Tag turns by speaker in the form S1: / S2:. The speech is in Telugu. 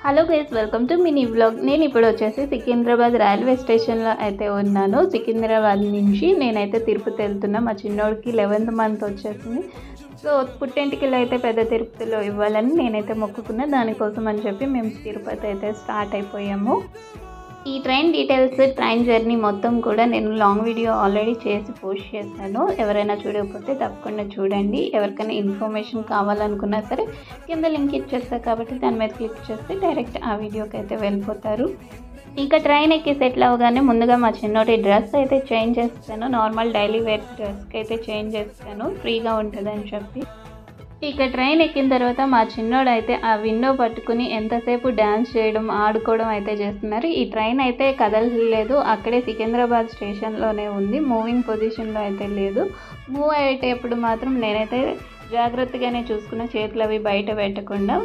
S1: Hello guys, welcome to mini vlog. నేను ఇప్పుడు వచ్చేసి సికింద్రాబాద్ రైల్వే స్టేషన్లో అయితే ఉన్నాను. సికింద్రాబాద్ నుంచి నేనైతే తిరుపతి వెళ్తున్నా. మా చిన్నోడికి 11th మంత్ వచ్చేసింది. సో పుట్టెంటికలు అయితే పెద్ద తిరుపతిలో ఇవ్వాలని నేనైతే మొక్కుకున్నా. దానికోసం అని చెప్పి మేము తిరుపతి అయితే స్టార్ట్ అయిపోయాము. ఈ ట్రైన్ డీటెయిల్స్, ట్రైన్ జర్నీ మొత్తం కూడా నేను లాంగ్ వీడియో ఆల్రెడీ చేసి పోస్ట్ చేశాను. ఎవరైనా చూడకపోతే తప్పకుండా చూడండి. ఎవరికైనా ఇన్ఫర్మేషన్ కావాలనుకున్నా సరే కింద లింక్ ఇచ్చేస్తా కాబట్టి దాని మీద క్లిక్ చేస్తే డైరెక్ట్ ఆ వీడియోకి అయితే వెళ్ళిపోతారు. ఇంకా ట్రైన్ ఎక్కి సెటిల్ అవ్వగానే ముందుగా మా చిన్నోటి డ్రెస్ అయితే చేంజ్ చేస్తాను. నార్మల్ డైలీ వేర్ డ్రెస్కి అయితే చేంజ్ చేస్తాను, ఫ్రీగా ఉంటుందని చెప్పి. ఇక ట్రైన్ ఎక్కిన తర్వాత మా చిన్నోడు అయితే ఆ విండో పట్టుకుని ఎంతసేపు డ్యాన్స్ చేయడం, ఆడుకోవడం అయితే చేస్తున్నారు. ఈ ట్రైన్ అయితే కదలలేదు, అక్కడే సికింద్రాబాద్ స్టేషన్లోనే ఉంది, మూవింగ్ పొజిషన్లో అయితే లేదు. మూవ్ అయ్యేటప్పుడు మాత్రం నేనైతే జాగ్రత్తగానే చూసుకున్న, చేతులు అవి బయట పెట్టకుండా.